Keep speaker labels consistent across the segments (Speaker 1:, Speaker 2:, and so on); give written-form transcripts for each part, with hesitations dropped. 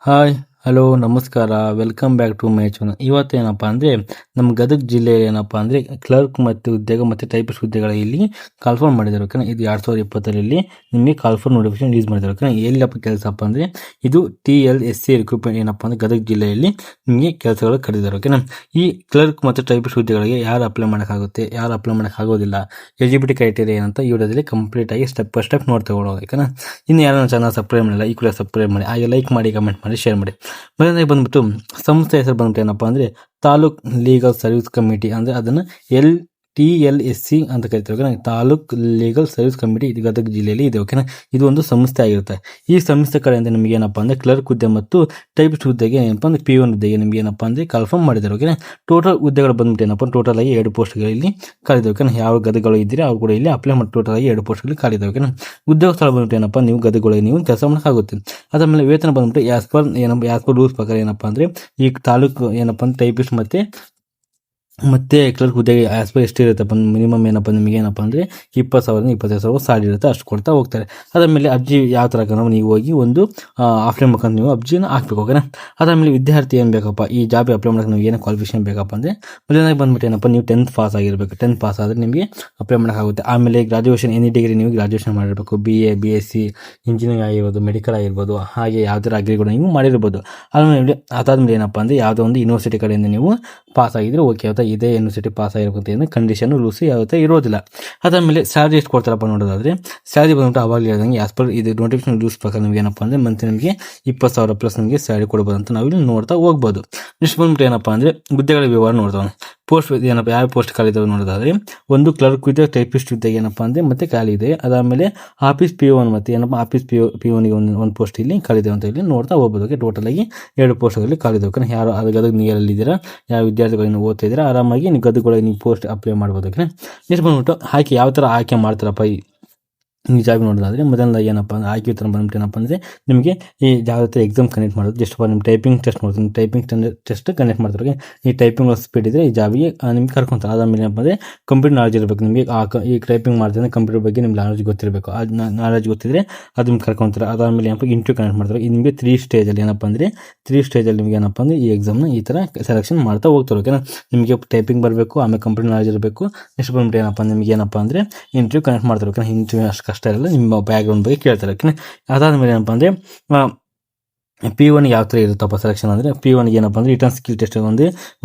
Speaker 1: Hi, hello, ನಮಸ್ಕಾರ. Welcome back to my channel. ಇವತ್ತೇನಪ್ಪ ಅಂದರೆ ನಮ್ಮ ಗದಗ ಜಿಲ್ಲೆಯಲ್ಲಿ ಏನಪ್ಪ ಅಂದರೆ ಕ್ಲರ್ಕ್ ಮತ್ತು ಉದ್ಯೋಗ ಮತ್ತು ಟೈಪಿಸ್ಟ್ ಹುದ್ದೆಗಳ ಇಲ್ಲಿ ಕಾಲ್ಫಾರ್ಮ್ ಮಾಡಿದ್ದಾರೆ. ಓಕೆನಾ, ಇದು 2020ರಲ್ಲಿ ನಿಮಗೆ ಕಾಲ್ಫಾರ್ಮ್ ನೋಟಿಫಿಕೇಶನ್ ರಿಲೀಸ್ ಮಾಡಿದ್ದಾರೆ. ಓಕೆನಾ, ಎಲ್ಲಪ್ಪ ಕೆಲಸಪ್ಪ ಅಂದರೆ ಇದು TLSC ರಿಕ್ರೂಟ್ಮೆಂಟ್ ಏನಪ್ಪ ಅಂದರೆ ಗದಗ ಜಿಲ್ಲೆಯಲ್ಲಿ ನಿಮಗೆ ಕೆಲಸಗಳು ಕರೆದಿದ್ದಾರೆ. ಓಕೆನಾ, ಈ ಕ್ಲರ್ಕ್ ಮತ್ತು ಟೈಪಿಸ್ಟ್ ಹುದ್ದೆಗಳಿಗೆ ಯಾರು ಅಪ್ಲೈ ಮಾಡೋಕ್ಕಾಗುತ್ತೆ, ಯಾರು ಅಪ್ಲೈ ಮಾಡೋಕ್ಕಾಗೋದಿಲ್ಲ, ಎಲಿಜಿಬಿಲಿಟಿ ಕ್ರೈಟೇರಿಯಾ ಏನಂತ ಈ ವಿಡಿಯೋದಲ್ಲಿ ಕಂಪ್ಲೀಟ್ ಆಗಿ ಸ್ಟೆಪ್ ಬೈ ಸ್ಟೆಪ್ ನೋಡ್ತಗೊಳ್ಳೋದು. ಓಕೆನಾ, ಇನ್ನು ಯಾರು ಚಾನಲ್ ಸಬ್ಸ್ಕ್ರೈಬ್ ಮಾಡಿಲ್ಲ ಈ ಕೂಡ ಸಬ್ಸ್ಕ್ರೈಬ್ ಮಾಡಿ, ಹಾಗೆ ಲೈಕ್ ಮಾಡಿ, ಕಮೆಂಟ್ ಮಾಡಿ, ಶೇರ್ ಮಾಡಿ. ಮೊದಲನೇ ಬಂದ್ಬಿಟ್ಟು ಸಂಸ್ಥೆ ಹೆಸರು ಬಂದ್ಬಿಟ್ಟು ಏನಪ್ಪ ಅಂದರೆ ತಾಲೂಕ್ ಲೀಗಲ್ ಸರ್ವಿಸ್ ಕಮಿಟಿ, ಅಂದರೆ ಅದನ್ನು TLSC ಅಂತ ಕರಿತಾರೆ. ಓಕೆನಾ, ತಾಲೂಕ್ ಲೀಗಲ್ ಸರ್ವಿಸ್ ಕಮಿಟಿ ಇದು ಗದಗ ಜಿಲ್ಲೆಯಲ್ಲಿ ಇದೆ. ಓಕೆನಾ, ಇದು ಒಂದು ಸಂಸ್ಥೆ ಆಗಿರುತ್ತೆ. ಈ ಸಂಸ್ಥೆ ಕಡೆಯಿಂದ ನಿಮಗೆ ಏನಪ್ಪ ಅಂದರೆ ಕ್ಲರ್ಕ್ ಹುದ್ದೆ ಮತ್ತು ಟೈಪಿಸ್ಟ್ ಹುದ್ದೆಗೆ ಏನಪ್ಪ ಅಂದರೆ P1 ಹುದ್ದೆಗೆ ನಿಮಗೆ ಏನಪ್ಪ ಅಂದರೆ ಕನ್ಫರ್ಮ್ ಮಾಡಿದ್ದಾರೆ. ಓಕೆನಾ, ಟೋಟಲ್ ಹುದ್ದೆಗಳು ಬಂದ್ಬಿಟ್ಟು ಏನಪ್ಪ ಟೋಟಲ್ ಆಗಿ 2 ಪೋಸ್ಟ್ಗಳಲ್ಲಿ ಖಾಲಿದೆ. ಓಕೆನಾ, ಯಾವ ಗದಗಳು ಇದ್ದರೆ ಅವ್ರು ಕೂಡ ಇಲ್ಲಿ ಅಪ್ಲೈ ಮಾಡಿ ಟೋಟಲ್ ಆಗಿ 2 ಪೋಸ್ಟ್ಗಳಲ್ಲಿ ಖಾಲಿದೆ. ಓಕೆನಾ, ಉದ್ಯೋಗ ಸ್ಥಳ ಬಂದ್ಬಿಟ್ಟು ಏನಪ್ಪ ನೀವು ಗದಗಳಿಗೆ ನೀವು ಕೆಲಸ ಮಾಡೋಕ್ಕಾಗುತ್ತೆ. ಅದಾದಮೇಲೆ ವೇತನ ಬಂದ್ಬಿಟ್ಟು ಆಸ್ ಪರ್ ರೂಲ್ಸ್ ಪ್ರಕಾರ ಏನಪ್ಪ ಅಂದರೆ ಈ ತಾಲೂಕು ಏನಪ್ಪ ಅಂದರೆ ಟೈಪಿಸ್ಟ್ ಮತ್ತೆ ಕ್ಲರ್ಕ್ ಹುದ್ದೆಗೆ ಆಸ್ ಪರ್ ಎಷ್ಟು ಇರುತ್ತೆ ಮಿನಿಮಮ್ ಏನಪ್ಪ ನಿಮಗೆ ಏನಪ್ಪ ಅಂದರೆ 20,000 25,000 ಸಾಲಿ ಇರುತ್ತೆ, ಅಷ್ಟು ಕೊಡ್ತಾ ಹೋಗ್ತಾರೆ. ಅದಾದಮೇಲೆ ಅರ್ಜಿ ಯಾವ ಥರ ನೀವು ಹೋಗಿ ಒಂದು ಆಫ್ಲೈನ್ ಮುಖಾಂತರ ನೀವು ಅರ್ಜಿನ ಹಾಕ್ಬೇಕು. ಓಕೆನಾ, ಅದಾದಮೇಲೆ ವಿದ್ಯಾರ್ಥಿ ಏನು ಬೇಕಪ್ಪ ಈ ಜಾಬ್ ಅಪ್ಲೈ ಮಾಡೋಕೆ ನೀವು ಏನು ಕ್ವಾಲಿಫಿಕೇಷನ್ ಬೇಕಪ್ಪ ಅಂದರೆ ಮೊದಲನೇದಾಗಿ ಬಂದ್ಬಿಟ್ಟು ಏನಪ್ಪ ನೀವು 10th ಪಾಸ್ ಆಗಿರಬೇಕು. 10th ಪಾಸ್ ಆದರೆ ನಿಮಗೆ ಅಪ್ಲೈ ಮಾಡೋಕ್ಕಾಗುತ್ತೆ. ಆಮೇಲೆ ಗ್ರಾಜುಯೇಷನ್ ಎನಿ ಡಿಗ್ರಿ ನೀವು ಗ್ರಾಜುಯೇಷನ್ ಮಾಡಿರಬೇಕು. BA BSc ಇಂಜಿನಿಯರಿಂಗ್ ಆಗಿರ್ಬೋದು, ಮೆಡಿಕಲ್ ಆಗಿರ್ಬೋದು, ಹಾಗೆ ಯಾವುದೇ ಅಗ್ರಿ ಕೂಡ ನೀವು ಮಾಡಿರ್ಬೋದು. ಅದಾದಮೇಲೆ ಏನಪ್ಪ ಅಂದರೆ ಯಾವುದೋ ಒಂದು ಯೂನಿವರ್ಸಿಟಿ ಕಡೆಯಿಂದ ನೀವು ಪಾಸ್ ಆಗಿದ್ರೆ ಓಕೆ, ಆಯ್ತಾ, ಇದೇ ಯೂನಿವರ್ಸಿಟಿ ಪಾಸ್ ಆಗಿರ್ಬೇಕು ಅಂತ ಕಂಡೀಷನ್ ರೂಲ್ಸ್ ಯಾವತ್ತೂ ಇರೋದಿಲ್ಲ. ಅದಾದಮೇಲೆ ಸ್ಯಾಲರಿ ಎಷ್ಟು ಕೊಡ್ತಾರಪ್ಪ ನೋಡೋದಾದರೆ ಸ್ಯಾಲರಿ ಬಂದ್ಬಿಟ್ಟು ಅವಾಗ ಹೇಳಿದಂಗೆ ಆಸ್ ಪರ್ ಇದು ನೋಟಿಫಿಕೇಶನ್ ರೂಲ್ಸ್ ಪ್ರಕಾರ ನಿಮಗೆ ಏನಪ್ಪ ಅಂದರೆ ಮಂತ್ಲಿ ನಿಮಗೆ 20,000 ಪ್ಲಸ್ ನಿಮಗೆ ಸ್ಯಾಲರಿ ಕೊಡ್ಬೋದು ಅಂತ ನಾವು ಇಲ್ಲಿ ನೋಡ್ತಾ ಹೋಗ್ಬೋದು. ನೆಕ್ಸ್ಟ್ ಬಂದ್ಬಿಟ್ಟು ಏನಪ್ಪ ಅಂದರೆ ಹುದ್ದೆಗಳ ವಿವರ ನೋಡ್ತಾವೆ. ಪೋಸ್ಟ್ ಏನಪ್ಪ ಯಾವ ಪೋಸ್ಟ್ ಖಾಲಿ ಇದಾವೆ ನೋಡೋದಾದರೆ ಒಂದು ಕ್ಲರ್ಕ್ ಹುದ್ದೆ, ಟೈಪಿಸ್ಟ್ ಹುದ್ದೆಗೆ ಏನಪ್ಪ ಅಂದರೆ ಮತ್ತೆ ಖಾಲಿ ಇದೆ. ಅದಾದಮೇಲೆ ಆಫೀಸ್ P1 ಮತ್ತು ಏನಪ್ಪ ಆಫೀಸ್ P1ಗೆ ಒಂದು ಪೋಸ್ಟ್ ಇಲ್ಲಿ ಖಾಲಿದೆ ಅಂತ ಇಲ್ಲಿ ನೋಡ್ತಾ ಹೋಗ್ಬೋದು. ಟೋಟಲ್ ಆಗಿ 2 ಪೋಸ್ಟ್ಗಳಲ್ಲಿ ಖಾಲಿದೆ. ಓಕೆ, ಯಾರು ಅದು ಗದಗ ನಿಯರಲ್ಲಿ ಇದ್ದೀರಾ, ಯಾವ ವಿದ್ಯಾರ್ಥಿಗಳನ್ನು ಓದ್ತಾ ಇದ್ದೀರಾ, ಆರಾಮಾಗಿ ನೀವು ಗದಗೊಳಗೆ ನೀವು ಪೋಸ್ಟ್ ಅಪ್ಲೈ ಮಾಡ್ಬೋದು. ಓಕೆ, ನೆಕ್ಸ್ಟ್ ಬಂದ್ಬಿಟ್ಟು ಆಯ್ಕೆ ಯಾವ ಥರ ಆಯ್ಕೆ ಮಾಡ್ತಾರಪ್ಪ ಈ ಜಾಬ್ ನೋಡೋದಾದರೆ ಮೊದಲನೇದಾಗಿ ಏನಪ್ಪ ಅಂದರೆ ಆಯ್ಕೆ ಥರ ಬಂದ್ಬಿಟ್ಟು ಏನಪ್ಪ ಅಂದರೆ ನಿಮಗೆ ಈ ಯಾವ ಥರ ಎಕ್ಸಾಮ್ ಕಂಡಕ್ಟ್ ಮಾಡೋದು, ಜಸ್ಟ್ ನಿಮ್ಮ ಟೈಪಿಂಗ್ ಟೆಸ್ಟ್ ಮಾಡ್ತೀನಿ, ಟೈಪಿಂಗ್ ಟೆಸ್ಟ್ ಕಂಡಕ್ಟ್ ಮಾಡ್ತಾರೆ. ಈ ಟೈಪಿಂಗ್ ಸ್ಪೀಡ್ ಇದ್ದರೆ ಈ ಜಾಬಿಗೆ ನಿಮ್ಗೆ ಕರ್ಕೊಂತಾರೆ. ಅದಾದಮೇಲೆ ಏನಪ್ಪ ಅಂದರೆ ಕಂಪ್ಯೂಟರ್ ನಾಲೆಜ್ ಇರಬೇಕು ನಿಮಗೆ. ಈ ಟೈಪಿಂಗ್ ಮಾಡ್ತಾರೆ ಕಂಪ್ಯೂಟರ್ ಬಗ್ಗೆ ನಿಮ್ಗೆ ನಾಲೆಜ್ ಗೊತ್ತಿರಬೇಕು. ಆ ನಾಲೆಜ್ ಗೊತ್ತಿದ್ರೆ ಅದು ನಿಮ್ಗೆ ಕರ್ಕೊಂತಾರೆ. ಅದಾದಮೇಲೆ ಏನಪ್ಪ ಇಂಟರ್ವ್ಯೂ ಕಂಡಕ್ಟ್ ಮಾಡ್ತಾರೆ. ಇದು ನಿಮಗೆ 3 ಸ್ಟೇಜಲ್ಲಿ ಏನಪ್ಪ ಅಂದರೆ 3 ಸ್ಟೇಜಲ್ಲಿ ನಿಮಗೆ ಏನಪ್ಪ ಅಂದರೆ ಈ ಎಕ್ಸಾಮ್ನ ಈ ಥರ ಸೆಲೆಕ್ಷನ್ ಮಾಡ್ತಾ ಹೋಗ್ತಾರೆ. ಓಕೆನಾ, ನಿಮಗೆ ಟೈಪಿಂಗ್ ಬರಬೇಕು, ಆಮೇಲೆ ಕಂಪ್ಯೂಟರ್ ನಾಲೆಜ್ ಇರಬೇಕು. ನೆಕ್ಸ್ಟ್ ಬಂದ್ಬಿಟ್ಟು ಏನಪ್ಪ ನಿಮಗೆ ಏನಪ್ಪ ಅಂದರೆ ಇಂಟರ್ವ್ಯೂ ಕಂಡಕ್ಟ್ ಮಾಡ್ತಾರೆ. ಓಕೆನಾ, ಇಂಟರ್ವ್ಯೂ ಅಷ್ಟು ಕಷ್ಟ ಇರಲ್ಲ, ನಿಮ್ಮ ಬ್ಯಾಕ್ಗ್ರೌಂಡ್ ಬಗ್ಗೆ ಕೇಳ್ತಾರೆ. ಓಕೆನಾ, ಅದಾದಮೇಲೆ ಏನಪ್ಪ ಅಂದರೆ P1 ಯಾವ ಥರ ಇರುತ್ತಪ್ಪ ಸೆಲೆಕ್ಷನ್ ಅಂದರೆ P1ಗೆ ಏನಪ್ಪ ಅಂದರೆ ರಿಟರ್ನ್ ಸ್ಕಿಲ್ ಟೆಸ್ಟ್ ಒಂದು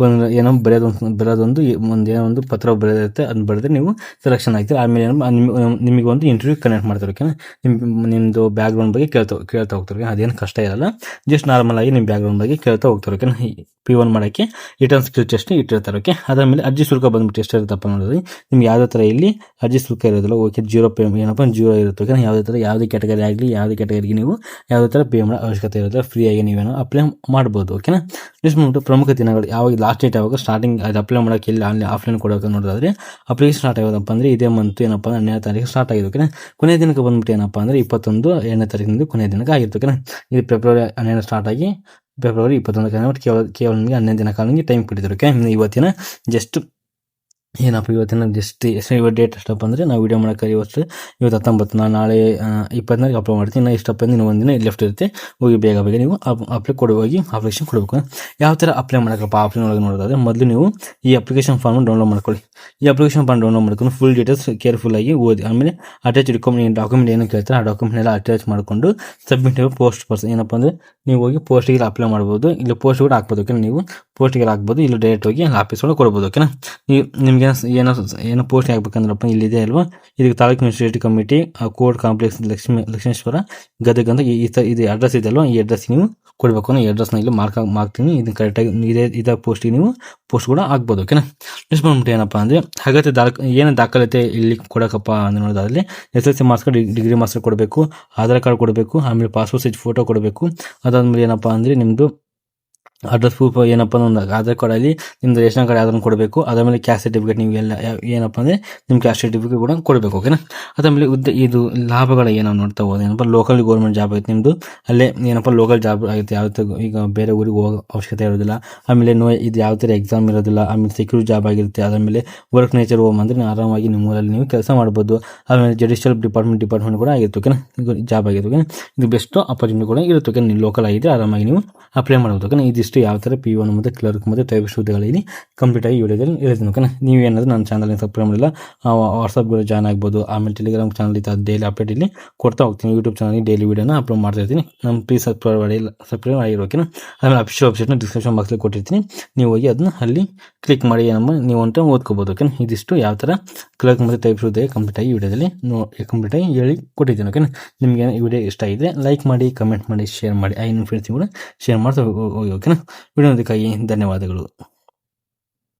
Speaker 1: ಏನೋ ಬರೆಯೋದೊಂದು ಏನೋ ಒಂದು ಪತ್ರ ಬರೆದಿರುತ್ತೆ, ಅದನ್ನ ಬರೆದ್ರೆ ನೀವು ಸೆಲೆಕ್ಷನ್ ಆಗ್ತೀರಿ. ಆಮೇಲೆ ನಿಮಗೆ ಒಂದು ಇಂಟರ್ವ್ಯೂ ಕನೆಕ್ಟ್ ಮಾಡ್ತಾರೆ. ಓಕೆನಾ, ನಿಮ್ಮದು ಬ್ಯಾಕ್ಗ್ರೌಂಡ್ ಬಗ್ಗೆ ಕೇಳ್ತಾ ಹೋಗ್ತಾರೆ. ಅದೇನು ಕಷ್ಟ ಇರಲ್ಲ, ಜಸ್ಟ್ ನಾರ್ಮಲ್ ಆಗಿ ನಿಮ್ಮ ಬ್ಯಾಕ್ಗ್ರೌಂಡ್ ಬಗ್ಗೆ ಕೇಳ್ತಾ ಹೋಗ್ತಾರೆ. ಓಕೆನಾ, P1 ಮಾಡೋಕ್ಕೆ ರಿಟರ್ನ್ ಸ್ಕಿಲ್ ಟೆಸ್ಟ್ ಇಟ್ಟಿರ್ತಾರೆ. ಓಕೆ, ಅದಾದಮೇಲೆ ಅರ್ಜಿ ಶುಲ್ಕ ಬಂದ್ಬಿಟ್ಟು ಎಷ್ಟು ಇರುತ್ತಪ್ಪ ನೋಡಿದ್ರೆ ನಿಮ್ಗೆ ಯಾವುದೇ ಥರ ಇಲ್ಲಿ ಅರ್ಜಿ ಶುಲ್ಕ ಇರೋದಿಲ್ಲ. ಓಕೆ, 0 ಏನಪ್ಪ 0 ಇರುತ್ತೆ. ಓಕೆ, ಯಾವುದೇ ಥರ ಯಾವುದೇ ಕ್ಯಾಟಗರಿ ಆಗಲಿ ಯಾವುದೇ ಕ್ಯಾಟಗರಿಗೆ ನೀವು ಯಾವುದೇ ಥರ ಪೇ ಮಾಡೋ ಅವಶ್ಯಕತೆ ಇರೋದಿಲ್ಲ, ಫ್ರೀಯಾಗಿ ನೀವೇನೋ ಅಪ್ಲೈ ಮಾಡ್ಬೋದು. ಓಕೆನಾ, ನೆಕ್ಸ್ಟ್ ಬಂದ್ಬಿಟ್ಟು ಪ್ರಮುಖ ದಿನಗಳು ಯಾವಾಗ ಲಾಸ್ಟ್ ಡೇಟ್ ಯಾವಾಗ ಸ್ಟಾರ್ಟಿಂಗ್ ಅದು ಅಪ್ಲೈ ಮಾಡೋಕ್ಕೆ ಇಲ್ಲಿ ಆಫ್ಲೈನ್ ಕೊಡೋಕೆ ನೋಡೋದಾದರೆ ಅಪ್ಲಿಕೇಶನ್ ಸ್ಟಾರ್ಟ್ ಆಗೋದಪ್ಪ ಅಂದರೆ ಇದೇ ಮಂತ್ ಏನಪ್ಪ ಅಂದರೆ 12ನೇ ತಾರೀಕು ಸ್ಟಾರ್ಟ್ ಆಗಿದೆ. ಓಕೆನಾ, ಕೊನೆಯ ದಿನಕ್ಕೆ ಬಂದ್ಬಿಟ್ಟು ಏನಪ್ಪ ಅಂದರೆ 21ನೇ ತಾರೀಕಿನಿಂದ ಕೊನೆಯ ದಿನಕ್ಕೆ ಆಗಿರುತ್ತೆ. ಓಕೆನಾ, ಇದು ಫೆಬ್ರವರಿ 12 ಸ್ಟಾರ್ಟ್ ಆಗಿ ಫೆಬ್ರವರಿ 21 ಕೇವಲ ನಿಮಗೆ 11 ದಿನ ಕಾಲ ನಿಮಗೆ ಟೈಮ್ ಕೊಟ್ಟಿದ್ದಾರೆ. ಓಕೆ, ಇವತ್ತಿನ ಜಸ್ಟ್ ಏನಪ್ಪ ಇವತ್ತಿನ ಜಸ್ಟ್ ಇವತ್ತು ಡೇಟ್ ಎಷ್ಟಪ್ಪ ಅಂದರೆ ನಾವು ವೀಡಿಯೋ ಮಾಡೋಕೆ ಇವತ್ತು 19, ನಾನು ನಾಳೆ 24 ಅಪ್ಲೋಡ್ ಮಾಡ್ತೀನಿ. ಇನ್ನು ಇಷ್ಟಪ್ಪ ಅಂದರೆ ಒಂದಿನ ಲೆಫ್ಟ್ ಇರುತ್ತೆ, ಹೋಗಿ ಬೇಗ ನೀವು ಅಪ್ಲಿಕೇಶನ್ ಕೊಡಬೇಕು. ಯಾವ ಥರ ಅಪ್ಲೈ ಮಾಡೋಕ್ಕಪ್ಪ ಆಫ್ಲೈನ್ ಒಳಗೆ ನೋಡೋದಾದರೆ ಮೊದಲು ನೀವು ಈ ಅಪ್ಲಿಕೇಶನ್ ಫಾರ್ಮ್ ಡೌನ್ಲೋಡ್ ಮಾಡ್ಕೊಳ್ಳಿ. ಈ ಅಪ್ಲಿಕೇಶನ್ ಫಾರ್ಮ್ ಡೌನ್ಲೋಡ್ ಮಾಡ್ಕೊಂಡು ಫುಲ್ ಡೀಟೇಲ್ಸ್ ಕೇರ್ಫುಲ್ಲಾಗಿ ಓದಿ. ಆಮೇಲೆ ಅಟ್ಯಾಚ್ ಡಾಕ್ಯುಮೆಂಟ್ ಏನು ಕೇಳ್ತಾರೆ ಆ ಡಾಕ್ಯುಮೆಂಟ್ ಎಲ್ಲ ಅಟ್ಯಾಚ್ ಮಾಡಿಕೊಂಡು ಸಬ್ಮಿಟ್ ಪೋಸ್ಟ್ ಪರ್ಸನ್ ಏನಪ್ಪ ಅಂದರೆ ನೀವು ಹೋಗಿ ಪೋಸ್ಟಿಗೆ ಅಪ್ಲೈ ಮಾಡ್ಬೋದು, ಇಲ್ಲ ಪೋಸ್ಟ್ ಕೂಡ ಹಾಕ್ಬೋದು. ಓಕೆ, ನೀವು ಪೋಸ್ಟಿಗೆ ಹಾಕ್ಬೋದು, ಇಲ್ಲ ಡೈರೆಕ್ಟ್ ಹೋಗಿ ಆಫೀಸ್ ಒಳಗೆ ಕೊಡ್ಬೋದು. ಓಕೆನಾ, ನಿಮಗೆ ಏನೋ ಪೋಸ್ಟ್ ಹಾಕ್ಬೇಕಂದ್ರಪ್ಪ ಇಲ್ಲಿದೆ ಅಲ್ವಾ, ಇದಕ್ಕೆ taluk university committee court complex Lakshmeshwar Gadag ಅಂತ ಇದು ಅಡ್ರೆಸ್ ಇದೆ ಅಲ್ವಾ, ಈ ಅಡ್ರೆಸ್ ನೀವು ಕೊಡಬೇಕು. ಈ ಅಡ್ರೆಸ್ನ ಇಲ್ಲಿ ಮಾರ್ಕ್ತೀನಿ, ಇದನ್ನು ಕರೆಕ್ಟಾಗಿ ಇದೇ ಪೋಸ್ಟಿಗೆ ನೀವು ಪೋಸ್ಟ್ ಕೂಡ ಹಾಕ್ಬೋದು. ಓಕೆನಾ, ನೆಕ್ಸ್ಟ್ ಬಂದ್ಬಿಟ್ಟು ಏನಪ್ಪ ಅಂದರೆ ಅಗತ್ಯ ಏನು ದಾಖಲಾತಿ ಇಲ್ಲಿ ಕೊಡೋಕ್ಕಪ್ಪ ಅಂತ ನೋಡೋದಾದರೆ SSLC marks card, degree marks card ಕೊಡಬೇಕು, ಆಧಾರ್ ಕಾರ್ಡ್ ಕೊಡಬೇಕು, ಆಮೇಲೆ ಪಾಸ್ಪೋರ್ಟ್ ಸೈಜ್ ಫೋಟೋ ಕೊಡಬೇಕು. ಅದಾದಮೇಲೆ ಏನಪ್ಪ ಅಂದರೆ ನಿಮ್ಮದು ಅಡ್ರೆಸ್ ಪ್ರೂಫ್ ಏನಪ್ಪ ಅಂದ್ರೆ ಒಂದು ಆಧಾರ್ ಕಾರ್ಡಲ್ಲಿ ನಿಮ್ದು ರೇಷನ್ ಕಾರ್ಡ್ ಯಾವ್ದನ್ನು ಕೊಡಬೇಕು. ಅದಾದಮೇಲೆ ಕ್ಯಾಸ್ಟ್ ಸರ್ಟಿಫಿಕೇಟ್ ನೀವು ಎಲ್ಲ ಏನಪ್ಪ ಅಂದರೆ ನಿಮ್ಮ ಕ್ಯಾಸ್ಟ್ ಸರ್ಟಿಫಿಕೇಟ್ ಕೂಡ ಕೊಡಬೇಕು. ಓಕೆನಾ. ಅದಾದಮೇಲೆ ಇದು ಲಾಭಗಳು ಏನೋ ನೋಡ್ತಾ ಹೋದ್ರೆ ಏನಪ್ಪ ಲೋಕಲ್ ಗೌರ್ಮೆಂಟ್ ಜಾಬ್ ಆಗುತ್ತೆ ನಿಮ್ಮದು. ಅಲ್ಲೇ ಏನಪ್ಪ ಲೋಕಲ್ ಜಾಬ್ ಆಗುತ್ತೆ, ಯಾವ ಈಗ ಬೇರೆ ಊರಿಗೆ ಹೋಗೋ ಅವಶ್ಯಕತೆ ಇರೋದಿಲ್ಲ. ಆಮೇಲೆ ಇದು ಯಾವ ಥರ ಎಕ್ಸಾಮ್ ಇರೋದಿಲ್ಲ. ಆಮೇಲೆ ಸೆಕ್ಯೂರ್ ಜಾಬ್ ಆಗಿರುತ್ತೆ. ಅದಾದಮೇಲೆ ವರ್ಕ್ ನೇಚರ್ ಹೋಮ್ ಅಂದರೆ ಆರಾಮಾಗಿ ನಿಮ್ಮ ಊರಲ್ಲಿ ನೀವು ಕೆಲಸ ಮಾಡ್ಬೋದು. ಆಮೇಲೆ ಜುಡಿಷಿಯಲ್ ಡಿಪಾರ್ಟ್ಮೆಂಟ್ ಕೂಡ ಆಗಿರುತ್ತೆ. ಓಕೆನಾ. ಜಾಬ್ ಆಗಿರುತ್ತೆ. ಓಕೆನಾ. ಇದು ಬೆಸ್ಟ್ ಆಪರ್ಚುನಿಟಿ ಕೂಡ ಇರುತ್ತೆ. ಓಕೆ, ನೀವು ಲೋಕಲ್ ಆಗಿದ್ದರೆ ಆರಾಮಾಗಿ ನೀವು ಅಪ್ಲೈ ಮಾಡ್ಬೋದು. ಓಕೆನಾ. ಇದಿಷ್ಟು ಯಾವ ಥರ P1 ಮತ್ತು ಕ್ಲರ್ಕ್ ಮತ್ತು ಟೈಪಿಸ್ಟ್ ಹುದ್ದೆಗಳಲ್ಲಿ ಕಂಪ್ಲೀಟ್ ಆಗಿ ವಿಡಿಯೋದಲ್ಲಿ ಹೇಳ್ತೀನಿ. ಓಕೆನಾ. ನೀವೇನಾದರೂ ನನ್ನ ಚಾನಲ್ನ ಸಬ್ಸ್ಕ್ರೈಬ್ ಮಾಡಿಲ್ಲ, ವಾಟ್ಸಪ್ಗಳು ಜಾಯ್ನ್ ಆಗ್ಬೋದು. ಆಮೇಲೆ ಟೆಲಿಗ್ರಾಮ್ ಚಾನಲ್ ಇತ್ತು, ಅದು ಡೈಲಿ ಅಪ್ಡೇಟ್ ಇಲ್ಲಿ ಕೊಡ್ತಾ ಹೋಗ್ತೀನಿ. ಯೂಟ್ಯೂಬ್ ಚಾನಲ್ಗೆ ಡೈಲಿ ವೀಡಿಯೋನ ಅಪ್ಲೋಡ್ ಮಾಡ್ತಾ ಇರ್ತೀನಿ. ನಮ್ಮ ಪ್ಲೀಸ್ ಸಬ್ಸ್ಕ್ರೈಬ್ ಆಗಿರೋ. ಓಕೆನಾ. ಆಮೇಲೆ ಅಫಿಷಿಯಲ್ ವೆಬ್ಸೈಟ್ನ ಡಿಸ್ಕ್ರಿಪ್ಷನ್ ಬಾಕ್ಸಲ್ಲಿ ಕೊಟ್ಟಿರ್ತೀನಿ. ನೀವು ಹೋಗಿ ಅದನ್ನ ಅಲ್ಲಿ ಕ್ಲಿಕ್ ಮಾಡಿ ನೀವು ಅಂತ ಓದ್ಕೋಬೋದು. ಓಕೆನಾ. ಇದಿಷ್ಟು ಯಾವ ಥರ ಕ್ಲರ್ಕ್ ಮತ್ತು ಟೈಪಿಸ್ಟ್ ಹುದ್ದೆಗೆ ಕಂಪ್ಲೀಟ್ ಆಗಿ ವಿಡಿಯೋದಲ್ಲಿ ಕಂಪ್ಲೀಟಾಗಿ ಹೇಳಿ ಕೊಟ್ಟಿದ್ದೀನಿ. ಓಕೆನಾ. ನಿಮಗೆ ಈ ವಿಡಿಯೋ ಇಷ್ಟ ಆಗಿದ್ರೆ ಲೈಕ್ ಮಾಡಿ, ಕಮೆಂಟ್ ಮಾಡಿ, ಶೇರ್ ಮಾಡಿ. ನಿಮ್ಮ ಫ್ರೆಂಡ್ಸಿಗೂ ಕೂಡ ಶೇರ್ ಮಾಡ್ತಾ ಹೋಗಿ. ಓಕೆನಾ. ವಿಡಿಯೋ ನೋಡೋದಕ್ಕಾಗಿ ಧನ್ಯವಾದಗಳು.